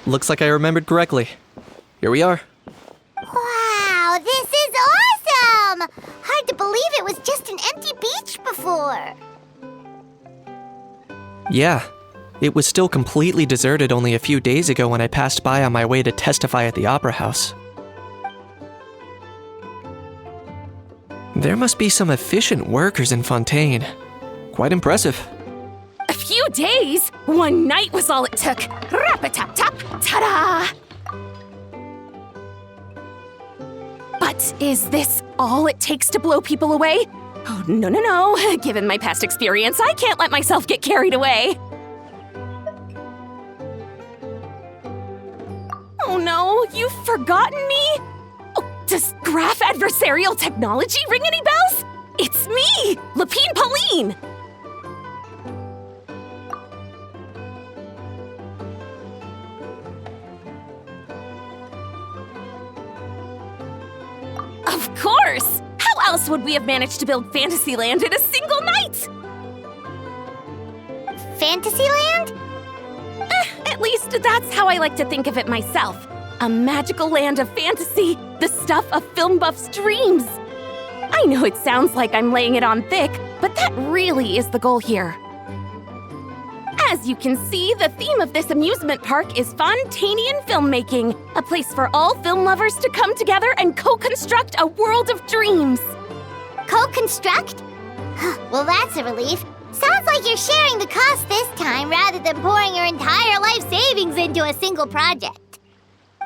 looks like I remembered correctly. Here we are. Wow, this is awesome! Hard to believe it was just an empty beach before. Yeah, it was still completely deserted only a few days ago when I passed by on my way to testify at the Opera House. There must be some efficient workers in Fontaine. Quite impressive. A few days? One night was all it took. Rap-a-tap-tap, ta-da! But is this all it takes to blow people away? Oh, no. Given my past experience, I can't let myself get carried away. Oh no, you've forgotten me? Oh, does graph adversarial technology ring any bells? It's me, Lapine Pauline! Of course! How else would we have managed to build Fantasyland in a single night? Fantasyland? At least that's how I like to think of it myself. A magical land of fantasy, the stuff of film buffs' dreams. I know it sounds like I'm laying it on thick, but that really is the goal here. As you can see, the theme of this amusement park is Fontainian filmmaking, a place for all film lovers to come together and co-construct a world of dreams. Co-construct? Well, that's a relief. Sounds like you're sharing the cost this time rather than pouring your entire life savings into a single project.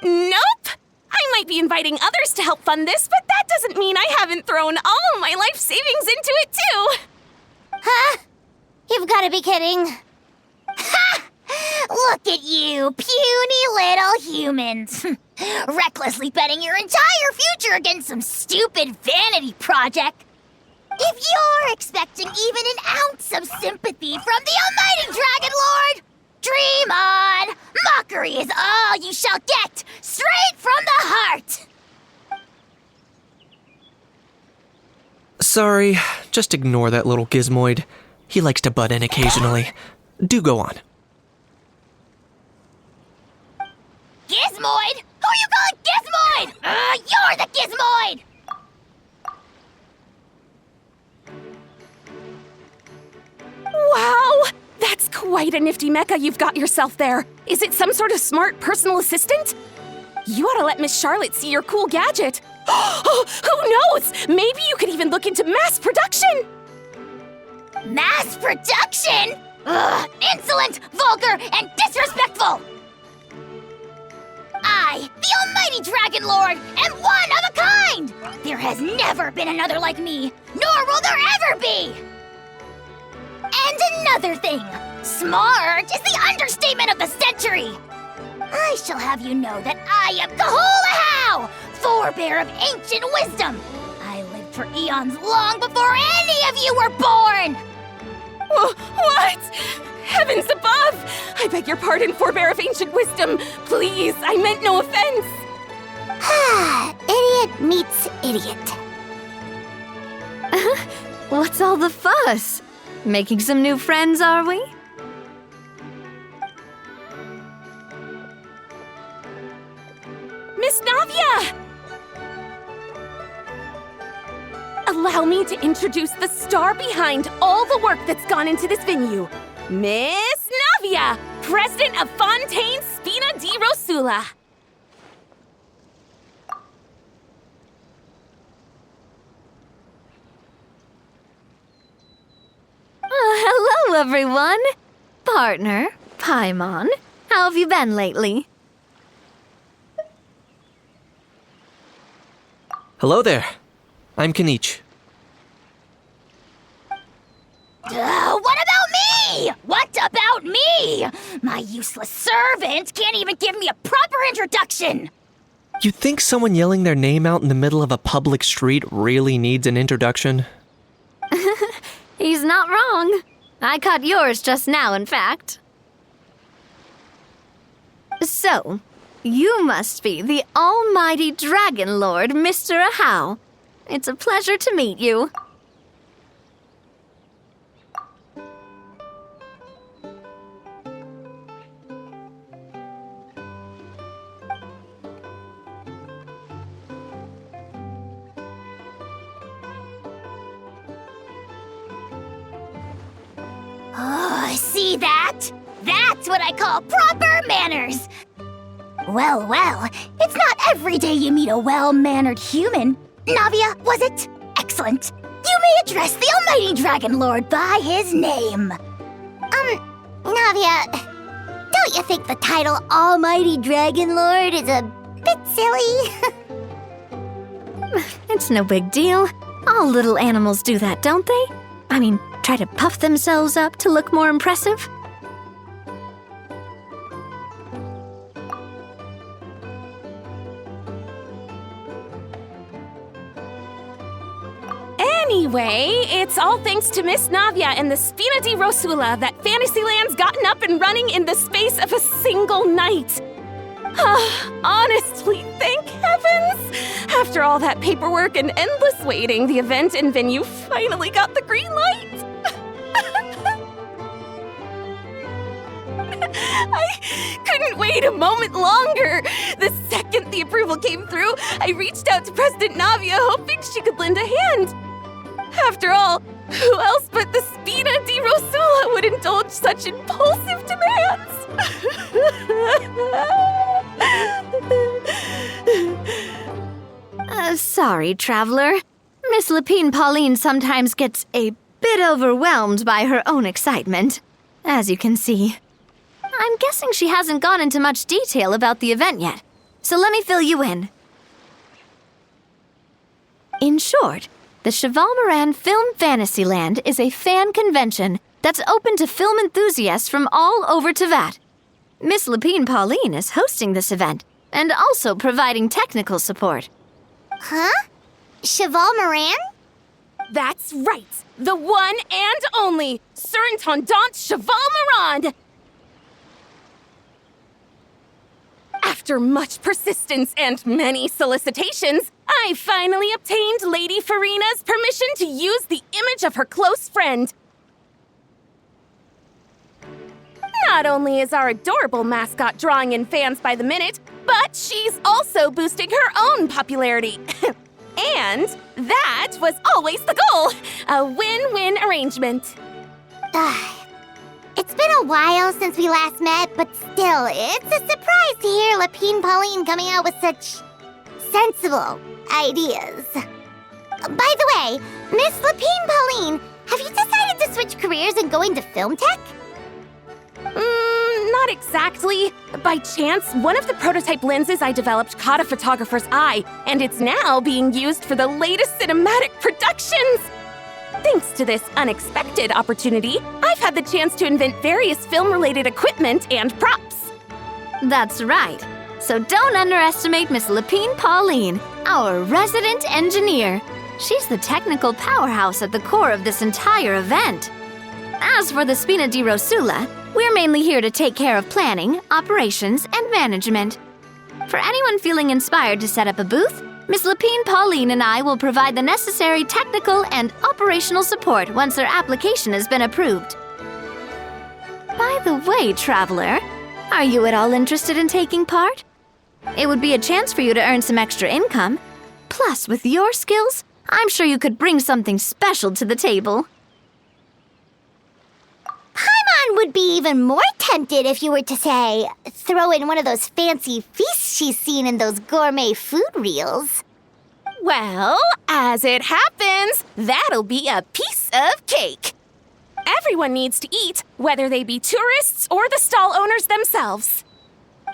Nope! I might be inviting others to help fund this, but that doesn't mean I haven't thrown all my life savings into it too! Huh? You've got to be kidding. Ha! Look at you, puny little humans. Recklessly betting your entire future against some stupid vanity project. If you're expecting even an ounce of sympathy from the almighty Dragon Lord, dream on! Mockery is all you shall get, straight from the heart! Sorry, just ignore that little gizmoid. He likes to butt in occasionally. Do go on. Gizmoid? Who you calling Gizmoid? You're the Gizmoid! Wow! That's quite a nifty mecha you've got yourself there. Is it some sort of smart personal assistant? You ought to let Miss Charlotte see your cool gadget. Who knows? Maybe you could even look into mass production! Mass production? Ugh, insolent, vulgar, and disrespectful! I, the almighty Dragon Lord, am one of a kind! There has never been another like me, nor will there ever be! And another thing, smart is the understatement of the century! I shall have you know that I am Kahulahow, forebear of ancient wisdom! I lived for eons long before any of you were born! What? Heavens above! I beg your pardon, forebear of ancient wisdom. Please, I meant no offense. Idiot meets idiot. What's all the fuss? Making some new friends, are we? Miss Navia! Allow me to introduce the star behind all the work that's gone into this venue. Miss Navia, president of Fontaine Spina di Rosula. Hello, everyone. Partner, Paimon, how have you been lately? Hello there. I'm Kanich. What about me? What about me? My useless servant can't even give me a proper introduction. You think someone yelling their name out in the middle of a public street really needs an introduction? He's not wrong. I caught yours just now, in fact. So, you must be the almighty Dragon Lord, Mr. Ahau. It's a pleasure to meet you. See that? That's what I call proper manners. Well, it's not every day you meet a well-mannered human. Navia, was it? Excellent. You may address the Almighty Dragon Lord by his name. Navia, don't you think the title Almighty Dragon Lord is a bit silly? It's no big deal. All little animals do that, don't they? I mean, try to puff themselves up to look more impressive. Anyway, it's all thanks to Miss Navia and the Spina di Rosula that Fantasyland's gotten up and running in the space of a single night. Honestly, thank heavens! After all that paperwork and endless waiting, the event and venue finally got the green light. I couldn't wait a moment longer. The second the approval came through, I reached out to President Navia, hoping she could lend a hand. After all, who else but the Spina di Rosula would indulge such impulsive demands? Sorry, traveler. Miss Lapine Pauline sometimes gets a bit overwhelmed by her own excitement, as you can see. I'm guessing she hasn't gone into much detail about the event yet, so let me fill you in. In short, the Cheval Moran Film Fantasyland is a fan convention that's open to film enthusiasts from all over Teyvat. Miss Lapine Pauline is hosting this event and also providing technical support. Huh? Cheval Moran? That's right, the one and only Surintendant Cheval Moran! After much persistence and many solicitations, I finally obtained Lady Farina's permission to use the image of her close friend. Not only is our adorable mascot drawing in fans by the minute, but she's also boosting her own popularity. And that was always the goal, a win-win arrangement. It's been a while since we last met, but still, it's a surprise to hear Lapine Pauline coming out with such sensible ideas. By the way, Miss Lapine Pauline, have you decided to switch careers and go into film tech? Not exactly. By chance, one of the prototype lenses I developed caught a photographer's eye, and it's now being used for the latest cinematic productions. Thanks to this unexpected opportunity, I've had the chance to invent various film-related equipment and props. That's right. So don't underestimate Miss Lapine Pauline, our resident engineer. She's the technical powerhouse at the core of this entire event. As for the Spina di Rosula, we're mainly here to take care of planning, operations, and management. For anyone feeling inspired to set up a booth, Miss Lapine Pauline and I will provide the necessary technical and operational support once their application has been approved. By the way, traveler, are you at all interested in taking part? It would be a chance for you to earn some extra income. Plus, with your skills, I'm sure you could bring something special to the table. Paimon would be even more tempted if you were to, say, throw in one of those fancy feasts she's seen in those gourmet food reels. Well, as it happens, that'll be a piece of cake. Everyone needs to eat, whether they be tourists or the stall owners themselves.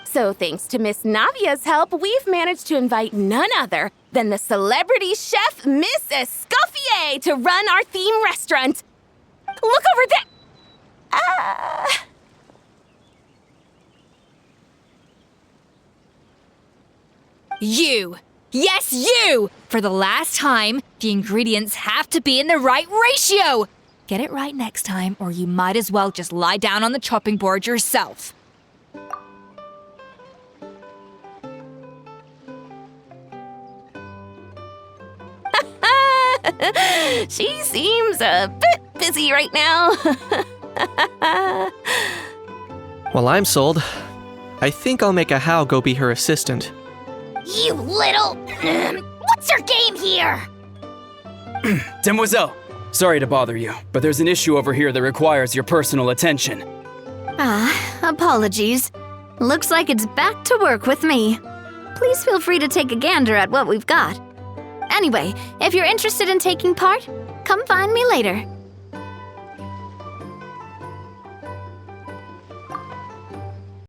So thanks to Miss Navia's help, we've managed to invite none other than the celebrity chef Miss Escoffier to run our theme restaurant. Look over there! You! Yes, you! For the last time, the ingredients have to be in the right ratio! Get it right next time, or you might as well just lie down on the chopping board yourself. She seems a bit busy right now. Well, I'm sold. I think I'll make a How go be her assistant. You little... What's your game here? Demoiselle, Sorry to bother you, but there's an issue over here that requires your personal attention. Apologies. Looks like it's back to work with me. Please feel free to take a gander at what we've got. Anyway, if you're interested in taking part, come find me later.